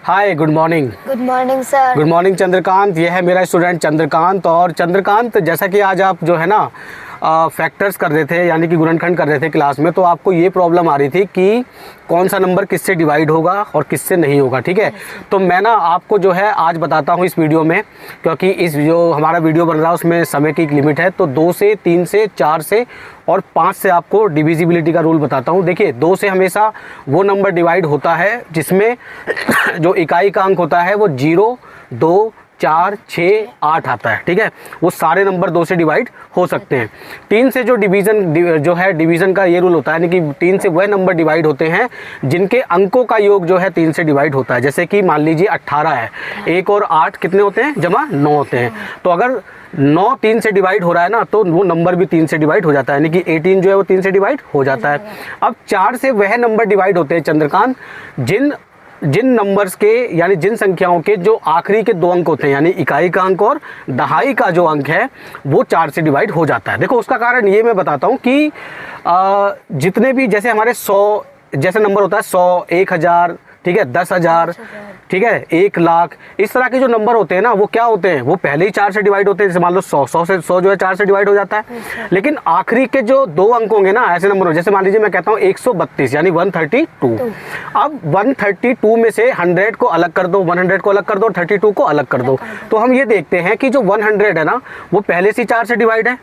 हाय, good morning. Good morning sir. Good morning Chandrakant. ये है मेरा स्टूडेंट चंद्रकांत। और चंद्रकांत, जैसा कि आज आप जो है ना फैक्टर्स कर रहे थे, यानी कि गुणनखंड कर रहे थे क्लास में, तो आपको ये प्रॉब्लम आ रही थी कि कौन सा नंबर किससे डिवाइड होगा और किससे नहीं होगा। ठीक है, तो मैं ना आपको जो है आज बताता हूँ इस वीडियो में, क्योंकि इस जो हमारा वीडियो बन रहा है उसमें समय की एक लिमिट है। तो 2 से, 3 से, 4 से और 5 से आपको डिविजिबिलिटी का रूल बताता हूँ। देखिए, 2 से हमेशा वो नंबर डिवाइड होता है जिसमें जो इकाई का अंक होता है वो 0, 2, 4, 6, 8 आता है। ठीक है, वो सारे नंबर 2 से डिवाइड हो सकते हैं। 3 से जो डिवीज़न का ये रूल होता है, यानी कि 3 से वह नंबर डिवाइड होते हैं जिनके अंकों का योग जो है 3 से डिवाइड होता है। जैसे कि मान लीजिए 18 है, 1 और 8 कितने होते हैं? जमा 9 होते हैं। तो अगर 9 3 से डिवाइड हो रहा है ना, तो वो नंबर भी 3 से डिवाइड हो जाता है, यानी कि 18 जो है वो 3 से डिवाइड हो जाता है। अब 4 से वह नंबर डिवाइड होते हैं चंद्रकांत जिन नंबर्स के, यानी जिन संख्याओं के जो आखिरी के 2 अंक होते हैं, यानी इकाई का अंक और दहाई का जो अंक है वो 4 से डिवाइड हो जाता है। देखो, उसका कारण ये मैं बताता हूँ कि जितने भी, जैसे हमारे 100 जैसे नंबर होता है, 100, 1000, ठीक है, 10,000, ठीक है, 1 लाख, इस तरह के जो नंबर होते हैं ना, वो क्या होते हैं? वो पहले ही 4 से डिवाइड होते हैं। जैसे मान लो 100 से 100 जो है 4 से डिवाइड हो जाता है। लेकिन आखिरी के जो 2 अंक होंगे ना, ऐसे नंबर हो, जैसे मान लीजिए मैं कहता हूँ 132, यानी 132। अब 132 में से 100 को अलग कर दो, 100 को अलग कर दो और 32 को अलग कर दो। तो हम ये देखते हैं कि जो 100 है ना, वो पहले से 4 से डिवाइड है।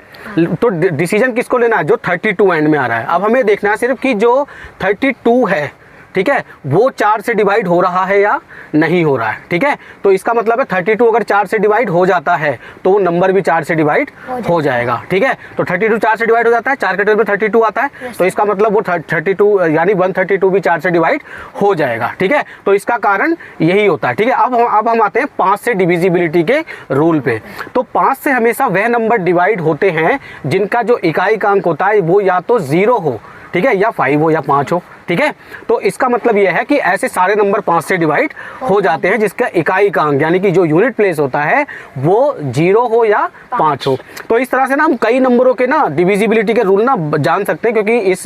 तो डिसीजन किसको लेना है? जो 32 एंड में आ रहा है। अब हमें देखना है सिर्फ कि जो 32 है, ठीक है, वो 4 से डिवाइड हो रहा है या नहीं हो रहा है। ठीक है, तो इसका मतलब है 32 अगर 4 से डिवाइड हो जाता है तो वो नंबर भी 4 से डिवाइड हो जाएगा। ठीक है, तो 32 4 से डिवाइड हो जाता है, 4 के टेबल में 32 आता है, तो इसका मतलब वो 32 यानी 132 भी 4 से डिवाइड हो जाएगा। ठीक है, तो इसका कारण यही होता है। ठीक है, अब हम आते हैं 5 से डिविजिबिलिटी के रूल पे। तो 5 से हमेशा वह नंबर डिवाइड होते हैं जिनका जो इकाई का अंक होता है वो या तो 0 हो, ठीक है, या 5 हो या 5 हो। ठीक है, तो इसका मतलब यह है कि ऐसे सारे नंबर 5 से डिवाइड हो जाते हैं जिसका इकाई का अंक, यानी कि जो यूनिट प्लेस होता है वो 0 हो या 5 हो। तो इस तरह से ना हम कई नंबरों के ना डिविजिबिलिटी के रूल ना जान सकते हैं, क्योंकि इस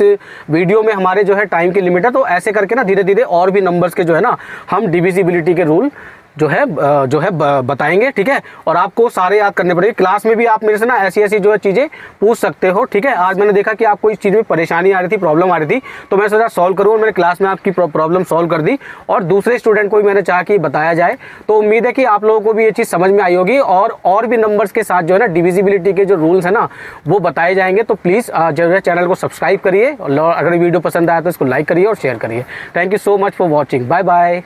वीडियो में हमारे जो है टाइम की लिमिट है। तो ऐसे करके ना धीरे धीरे और भी नंबर्स के जो है ना हम डिविजिबिलिटी के रूल जो है बताएंगे। ठीक है, और आपको सारे याद करने पड़ेंगे। क्लास में भी आप मेरे से ना ऐसी जो है चीज़ें पूछ सकते हो। ठीक है, आज मैंने देखा कि आपको इस चीज़ में परेशानी आ रही थी, प्रॉब्लम आ रही थी, तो मैं सोचा सॉल्व करूँ, और मैंने क्लास में आपकी प्रॉब्लम सॉल्व कर दी और दूसरे स्टूडेंट को भी मैंने चाहा कि बताया जाए। तो उम्मीद है कि आप लोगों को भी ये चीज़ समझ में आई होगी और भी नंबर्स के साथ जो है ना डिविजिबिलिटी के जो रूल्स हैं ना वो बताए जाएंगे। तो प्लीज़ जो है चैनल को सब्सक्राइब करिए, और अगर वीडियो पसंद आया तो इसको लाइक करिए और शेयर करिए। Thank you so much for watching. Bye bye.